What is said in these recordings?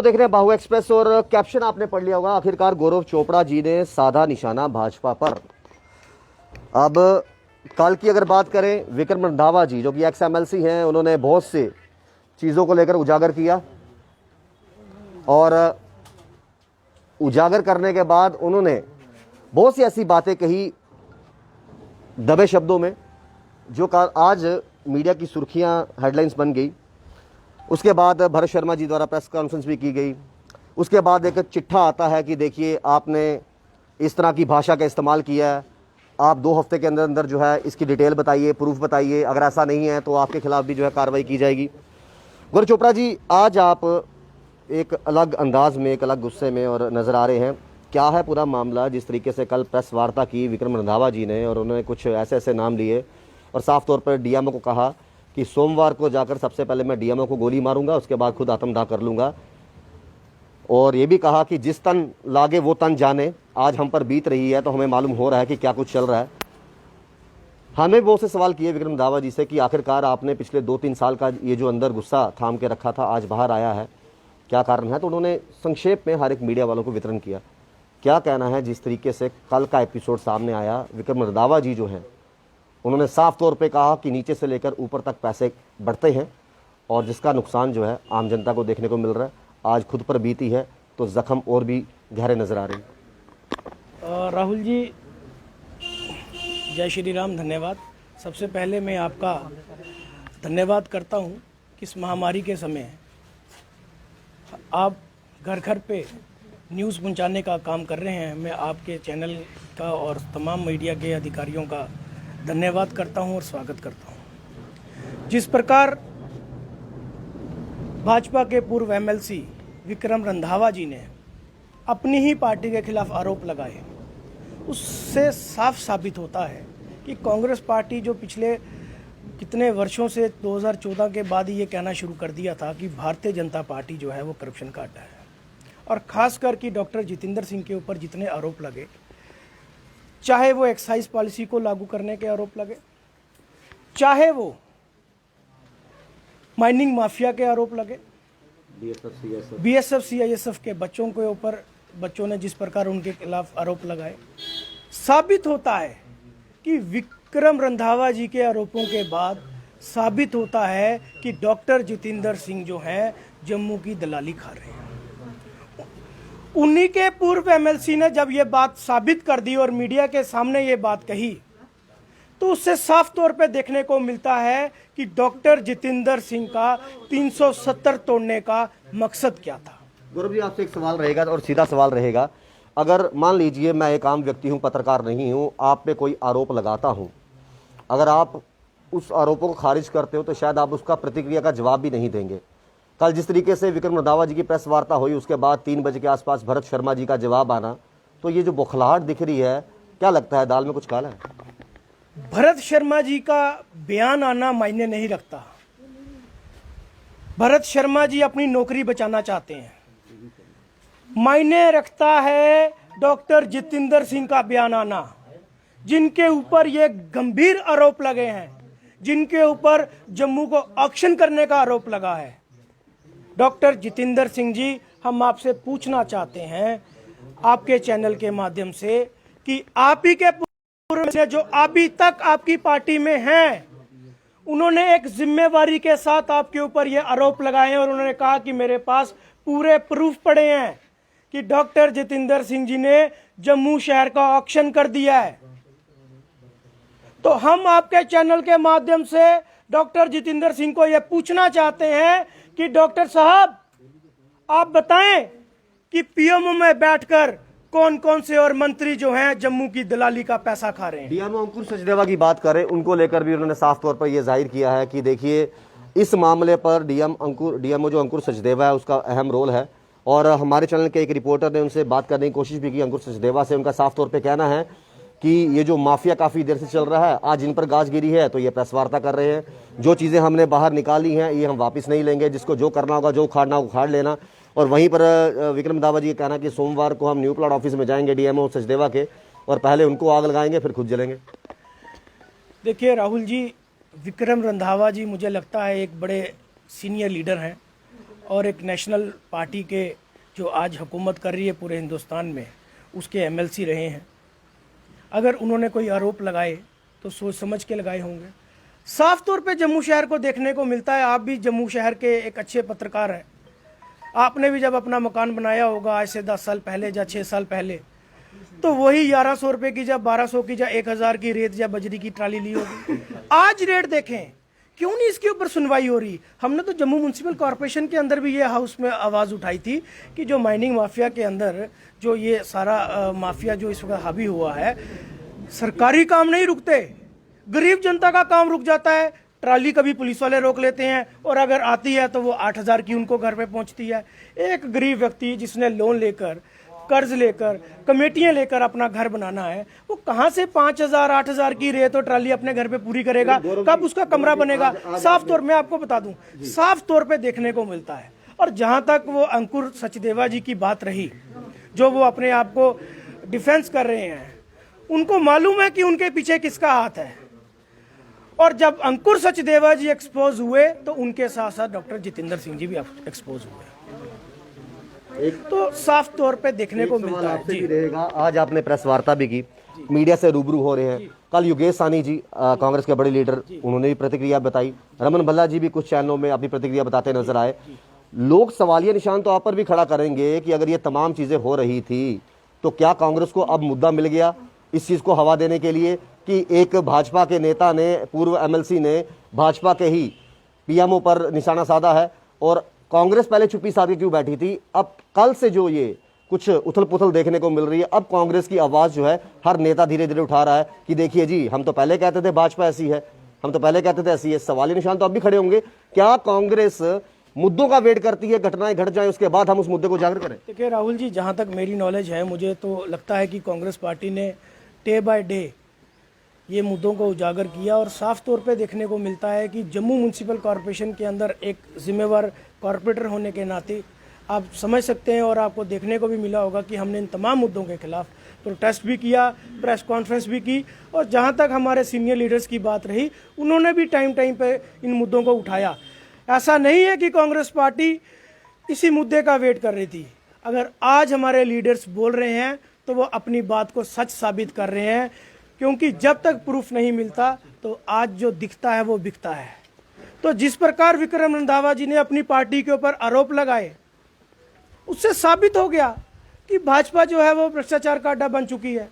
देख रहे हैं बाहु एक्सप्रेस और कैप्शन आपने पढ़ लिया होगा, आखिरकार गौरव चोपड़ा जी ने साधा निशाना भाजपा पर। अब कल की अगर बात करें, विक्रम रंधावा जी जो कि एक्स एमएलसी हैं, उन्होंने बहुत से चीज़ों को लेकर उजागर किया और उजागर करने के बाद उन्होंने बहुत सी ऐसी बातें कही दबे शब्दों में, जो आज मीडिया की सुर्खियां हेडलाइंस बन गई। उसके बाद भरत शर्मा जी द्वारा प्रेस कॉन्फ्रेंस भी की गई। उसके बाद एक चिट्ठा आता है कि देखिए आपने इस तरह की भाषा का इस्तेमाल किया है, आप 2 हफ्ते के अंदर अंदर जो है इसकी डिटेल बताइए, प्रूफ बताइए, अगर ऐसा नहीं है तो आपके खिलाफ भी जो है कार्रवाई की जाएगी। गौरव चोपड़ा जी, आज आप एक अलग अंदाज में, एक अलग गुस्से में और नज़र आ रहे हैं। क्या है पूरा मामला? जिस तरीके से कल प्रेस वार्ता की विक्रम रंधावा जी ने और उन्होंने कुछ ऐसे ऐसे नाम लिए और साफ तौर पर डीएमओ को कहा कि सोमवार को जाकर सबसे पहले मैं डीएमओ को गोली मारूंगा, उसके बाद खुद आत्मदाह कर लूंगा। और ये भी कहा कि जिस तन लागे वो तन जाने। आज हम पर बीत रही है तो हमें मालूम हो रहा है कि क्या कुछ चल रहा है। हमें वो से सवाल किए विक्रम रंधावा जी से कि आखिरकार आपने पिछले 2-3 साल का ये जो अंदर गुस्सा थाम के रखा था, आज बाहर आया है, क्या कारण है? तो उन्होंने संक्षेप में हर एक मीडिया वालों को वितरण किया। क्या कहना है जिस तरीके से कल का एपिसोड सामने आया? विक्रम रंधावा जी जो हैं, उन्होंने साफ तौर पे कहा कि नीचे से लेकर ऊपर तक पैसे बढ़ते हैं और जिसका नुकसान जो है आम जनता को देखने को मिल रहा है। आज खुद पर बीती है तो जख्म और भी गहरे नजर आ रहे हैं। राहुल जी, जय श्री राम, धन्यवाद। सबसे पहले मैं आपका धन्यवाद करता हूं कि इस महामारी के समय आप घर घर पे न्यूज़ पहुंचाने का काम कर रहे हैं। मैं आपके चैनल का और तमाम मीडिया के अधिकारियों का धन्यवाद करता हूं और स्वागत करता हूं। जिस प्रकार भाजपा के पूर्व एमएलसी विक्रम रंधावा जी ने अपनी ही पार्टी के खिलाफ आरोप लगाए, उससे साफ साबित होता है कि कांग्रेस पार्टी जो पिछले कितने वर्षों से 2014 के बाद ही ये कहना शुरू कर दिया था कि भारतीय जनता पार्टी जो है वो करप्शन का अड्डा है। और खासकर कि डॉक्टर जितेंद्र सिंह के ऊपर जितने आरोप लगे, चाहे वो एक्साइज पॉलिसी को लागू करने के आरोप लगे, चाहे वो माइनिंग माफिया के आरोप लगे, बीएसएफ सीआईएसएफ के बच्चों के ऊपर बच्चों ने जिस प्रकार उनके खिलाफ आरोप लगाए, साबित होता है कि विक्रम रंधावा जी के आरोपों के बाद साबित होता है कि डॉक्टर जितेंद्र सिंह जो हैं जम्मू की दलाली खा रहे हैं। उन्हीं के पूर्व एमएलसी ने जब ये बात साबित कर दी और मीडिया के सामने ये बात कही, तो उससे साफ तौर पे देखने को मिलता है कि डॉक्टर जितेंद्र सिंह का 370 तोड़ने का मकसद क्या था। गौरव जी, आपसे एक सवाल रहेगा और सीधा सवाल रहेगा, अगर मान लीजिए मैं एक आम व्यक्ति हूं, पत्रकार नहीं हूं, आप पे कोई आरोप लगाता हूं, अगर आप उस आरोपों को खारिज करते हो तो शायद आप उसका प्रतिक्रिया का जवाब भी नहीं देंगे। कल जिस तरीके से विक्रम रंधावा जी की प्रेस वार्ता हुई, उसके बाद 3 बजे के आसपास भरत शर्मा जी का जवाब आना, तो ये जो बौखलाहट दिख रही है, क्या लगता है दाल में कुछ काला है? भरत शर्मा जी का बयान आना मायने नहीं रखता। भरत शर्मा जी अपनी नौकरी बचाना चाहते हैं। मायने रखता है डॉक्टर जितेंद्र सिंह का बयान आना, जिनके ऊपर ये गंभीर आरोप लगे हैं, जिनके ऊपर जम्मू को ऑक्शन करने का आरोप लगा है। डॉक्टर जितेंद्र सिंह जी, हम आपसे पूछना चाहते हैं आपके चैनल के माध्यम से कि आप ही के पूर्व से जो अभी तक आपकी पार्टी में हैं, उन्होंने एक जिम्मेवारी के साथ आपके ऊपर ये आरोप लगाए हैं और उन्होंने कहा कि मेरे पास पूरे प्रूफ पड़े हैं कि डॉक्टर जितेंद्र सिंह जी ने जम्मू शहर का ऑक्शन कर दिया है। तो हम आपके चैनल के माध्यम से डॉक्टर जितेंद्र सिंह को यह पूछना चाहते हैं कि डॉक्टर साहब, आप बताएं कि पीएमओ में बैठकर कौन कौन से और मंत्री जो हैं जम्मू की दलाली का पैसा खा रहे हैं। डीएमओ अंकुर सचदेवा की बात करें, उनको लेकर भी उन्होंने साफ तौर पर यह जाहिर किया है कि देखिए इस मामले पर डीएमओ जो अंकुर सचदेवा है, उसका अहम रोल है। और हमारे चैनल के एक रिपोर्टर ने उनसे बात करने की कोशिश भी की अंकुर सचदेवा से। उनका साफ तौर पर कहना है कि ये जो माफिया काफ़ी देर से चल रहा है, आज इन पर गाज गिरी है तो ये प्रेस वार्ता कर रहे हैं। जो चीज़ें हमने बाहर निकाली हैं ये हम वापस नहीं लेंगे, जिसको जो करना होगा, जो उखाड़ना होगा उखाड़ लेना। और वहीं पर विक्रम रंधावा जी का कहना कि सोमवार को हम न्यू प्लाट ऑफिस में जाएंगे डीएमओ सचदेवा के और पहले उनको आग लगाएंगे फिर खुद जलेंगे। देखिए राहुल जी, विक्रम रंधावा जी मुझे लगता है एक बड़े सीनियर लीडर हैं और एक नेशनल पार्टी के जो आज हुकूमत कर रही है पूरे हिंदुस्तान में, उसके एमएलसी रहे हैं। अगर उन्होंने कोई आरोप लगाए तो सोच समझ के लगाए होंगे। साफ तौर पे जम्मू शहर को देखने को मिलता है। आप भी जम्मू शहर के एक अच्छे पत्रकार हैं। आपने भी जब अपना मकान बनाया होगा आज से 10 साल पहले या 6 साल पहले, तो वही 1100 रुपये की या 1200 की या 1000 की रेत या बजरी की ट्राली ली होगी। आज रेट देखें, क्यों नहीं इसके ऊपर सुनवाई हो रही। हमने तो जम्मू म्यूनसिपल कॉरपोरेशन के अंदर भी ये हाउस में आवाज़ उठाई थी कि जो माइनिंग माफिया के अंदर जो ये सारा माफिया जो इस वक्त हावी हुआ है, सरकारी काम नहीं रुकते, गरीब जनता का काम रुक जाता है। ट्राली कभी पुलिस वाले रोक लेते हैं और अगर आती है तो वो 8000 की उनको घर पे पहुंचती है। एक गरीब व्यक्ति जिसने लोन लेकर, कर्ज लेकर, कमेटियां लेकर अपना घर बनाना है, वो कहां से 5000 8000 की रेत और ट्राली अपने घर पे पूरी करेगा? कब उसका कमरा बनेगा? साफ तौर, मैं आपको बता दूं, साफ तौर पे देखने को मिलता है। और जहां तक वो अंकुर सचदेवा जी की बात रही, जो वो अपने आप को डिफेंस कर रहे हैं, उनको मालूम है कि उनके पीछे किसका हाथ है। और जब अंकुर सचदेवा जी एक्सपोज हुए तो उनके साथ साथ डॉक्टर जितेंद्र सिंह जी भी एक्सपोज हुए। तो साफ तौर पे देखने को मिलता है। जी रहेगा। आज आपने प्रेस वार्ता भी की, मीडिया से रूबरू हो रहे हैं। कल योगेश सानी जी, कांग्रेस के बड़े लीडर, उन्होंने भी प्रतिक्रिया बताई। रमन भल्ला जी भी कुछ चैनलों में अपनी प्रतिक्रिया बताते नजर आए। लोग सवालिया निशान तो आप पर भी खड़ा करेंगे कि अगर ये तमाम चीजें हो रही थी तो क्या कांग्रेस को अब मुद्दा मिल गया इस चीज को हवा देने के लिए कि एक भाजपा के नेता ने, पूर्व एमएलसी ने भाजपा के ही पीएमओ पर निशाना साधा है, और कांग्रेस पहले चुप्पी साध के क्यों बैठी थी? अब कल से जो ये कुछ उथल पुथल देखने को मिल रही है, अब कांग्रेस की आवाज जो है हर नेता धीरे धीरे उठा रहा है कि देखिए जी, हम तो पहले कहते थे भाजपा ऐसी है, हम तो पहले कहते थे ऐसी है। सवालिया निशान तो अब भी खड़े होंगे। क्या कांग्रेस मुद्दों का वेट करती है, घटनाएं घट जाएं उसके बाद हम उस मुद्दे को उजागर करें? देखिए राहुल जी, जहाँ तक मेरी नॉलेज है, मुझे तो लगता है कि कांग्रेस पार्टी ने डे बाय डे ये मुद्दों को उजागर किया। और साफ तौर पे देखने को मिलता है कि जम्मू म्यूनसिपल कॉरपोरेशन के अंदर एक जिम्मेवार कॉरपोरेटर होने के नाते आप समझ सकते हैं, और आपको देखने को भी मिला होगा कि हमने इन तमाम मुद्दों के खिलाफ प्रोटेस्ट भी किया, प्रेस कॉन्फ्रेंस भी की, और जहां तक हमारे सीनियर लीडर्स की बात रही, उन्होंने भी टाइम टाइम पे इन मुद्दों को उठाया। ऐसा नहीं है कि कांग्रेस पार्टी इसी मुद्दे का वेट कर रही थी। अगर आज हमारे लीडर्स बोल रहे हैं तो वो अपनी बात को सच साबित कर रहे हैं, क्योंकि जब तक प्रूफ नहीं मिलता तो आज जो दिखता है वो बिकता है। तो जिस प्रकार विक्रम रंधावा जी ने अपनी पार्टी के ऊपर आरोप लगाए, उससे साबित हो गया कि भाजपा जो है वो भ्रष्टाचार का अड्डा बन चुकी है।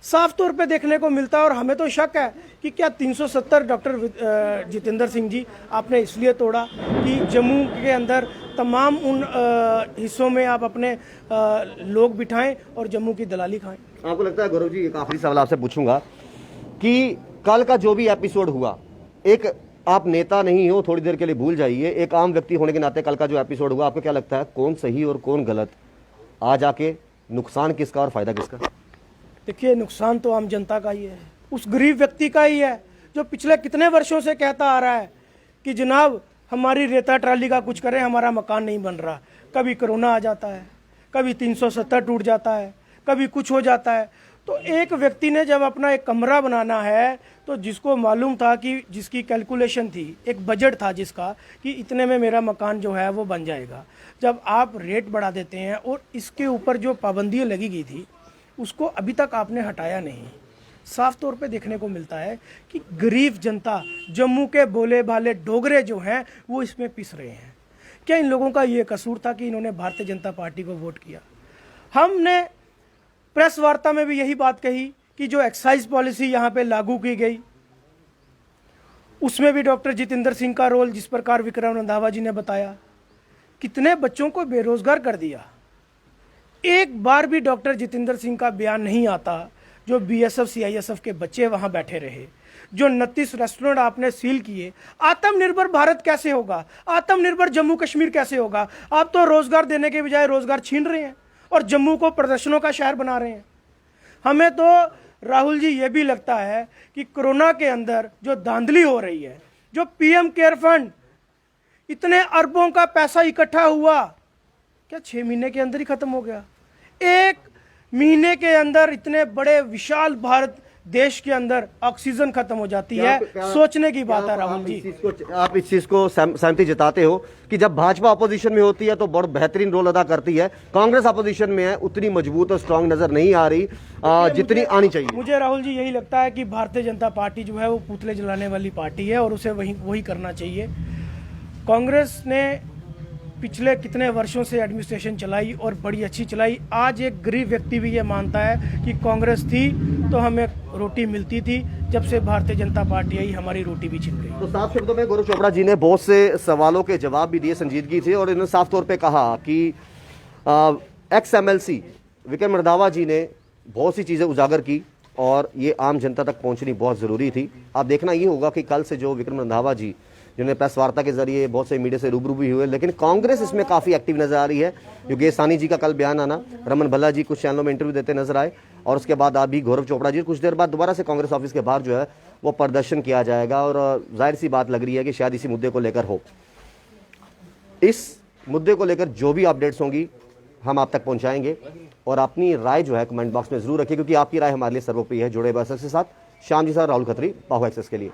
साफ तौर पे देखने को मिलता है। और हमें तो शक है कि क्या 370 डॉक्टर जितेंद्र सिंह जी आपने इसलिए तोड़ा कि जम्मू के अंदर तमाम उन हिस्सों में आप अपने लोग बिठाएं और जम्मू की दलाली खाएं? आपको लगता है गौरव जी, एक आखिरी सवाल आपसे पूछूंगा कि कल का जो भी एपिसोड हुआ, एक आप नेता नहीं हो, थोड़ी देर के लिए भूल जाइए, एक आम व्यक्ति होने के नाते कल का जो एपिसोड हुआ, आपको क्या लगता है कौन सही और कौन गलत? आज आके नुकसान किसका और फायदा किसका? देखिए, नुकसान तो आम जनता का ही है, उस गरीब व्यक्ति का ही है जो पिछले कितने वर्षों से कहता आ रहा है कि जनाब हमारी रेता ट्राली का कुछ करें, हमारा मकान नहीं बन रहा। कभी कोरोना आ जाता है, कभी 370 टूट जाता है, कभी कुछ हो जाता है। तो एक व्यक्ति ने जब अपना एक कमरा बनाना है तो जिसको मालूम था कि जिसकी कैलकुलेशन थी, एक बजट था जिसका कि इतने में मेरा मकान जो है वो बन जाएगा, जब आप रेट बढ़ा देते हैं और इसके ऊपर जो पाबंदियाँ लगी गई थी उसको अभी तक आपने हटाया नहीं। साफ तौर पे देखने को मिलता है कि गरीब जनता, जम्मू के बोले भाले डोगरे जो हैं वो इसमें पिस रहे हैं। क्या इन लोगों का ये कसूर था कि इन्होंने भारतीय जनता पार्टी को वोट किया? हमने प्रेस वार्ता में भी यही बात कही कि जो एक्साइज पॉलिसी यहाँ पे लागू की गई उसमें भी डॉक्टर जितेंद्र सिंह का रोल, जिस प्रकार विक्रम रंधावा जी ने बताया, कितने बच्चों को बेरोजगार कर दिया। एक बार भी डॉक्टर जितेंद्र सिंह का बयान नहीं आता। जो बीएसएफ सीआईएसएफ के बच्चे वहां बैठे रहे, जो 29 रेस्टोरेंट आपने सील किए, आत्मनिर्भर भारत कैसे होगा? आत्मनिर्भर जम्मू कश्मीर कैसे होगा? आप तो रोजगार देने के बजाय रोजगार छीन रहे हैं और जम्मू को प्रदर्शनों का शहर बना रहे हैं। हमें तो राहुल जी ये भी लगता है कि कोरोना के अंदर जो धांधली हो रही है, जो पीएम केयर फंड इतने अरबों का पैसा इकट्ठा हुआ, क्या 6 महीने के अंदर ही खत्म हो गया? 1 महीने के अंदर इतने बड़े विशाल भारत देश के अंदर ऑक्सीजन खत्म हो जाती है। सोचने की बात है राहुल जी। आप इस चीज को सहमति जताते हो कि जब भाजपा अपोजिशन में होती है तो बहुत बेहतरीन रोल अदा करती है, कांग्रेस अपोजिशन में है उतनी मजबूत और स्ट्रांग नजर नहीं आ रही जितनी आनी चाहिए। मुझे राहुल जी यही लगता है कि भारतीय जनता पार्टी जो है वो पुतले जलाने वाली पार्टी है और उसे वही करना चाहिए। कांग्रेस ने पिछले कितने वर्षों से एडमिनिस्ट्रेशन चलाई और बड़ी अच्छी चलाई। आज एक गरीब व्यक्ति भी ये मानता है कि कांग्रेस थी तो हमें रोटी मिलती थी, जब से भारतीय जनता पार्टी आई हमारी रोटी भी छिन गई। तो साफ शब्दों में गौरव चोपड़ा जी ने बहुत से सवालों के जवाब भी दिए संजीदगी से, और इन्होंने साफ तौर पे कहा कि एक्स MLC विक्रम रंधावा जी ने बहुत सी चीज़ें उजागर की और ये आम जनता तक पहुंचनी बहुत ज़रूरी थी। आप देखना ये होगा कि कल से जो विक्रम रंधावा जी जिन्होंने प्रेस वार्ता के जरिए बहुत से मीडिया से रूबरू भी हुए, लेकिन कांग्रेस इसमें काफ़ी एक्टिव नजर आ रही है। योगेश सानी जी का कल बयान आना, रमन भल्ला जी कुछ चैनलों में इंटरव्यू देते नजर आए, और उसके बाद अभी गौरव चोपड़ा जी कुछ देर बाद दोबारा से कांग्रेस ऑफिस के बाहर जो है वो प्रदर्शन किया जाएगा, और जाहिर सी बात लग रही है कि शायद इसी मुद्दे को लेकर हो। इस मुद्दे को लेकर जो भी अपडेट्स होंगी हम आप तक पहुंचाएंगे, और अपनी राय जो है कमेंट बॉक्स में जरूर रखिए, क्योंकि आपकी राय हमारे लिए सर्वोपरि है। जुड़े बस के साथ श्याम जी साहब, राहुल खत्री, पाहो एक्सेस के लिए।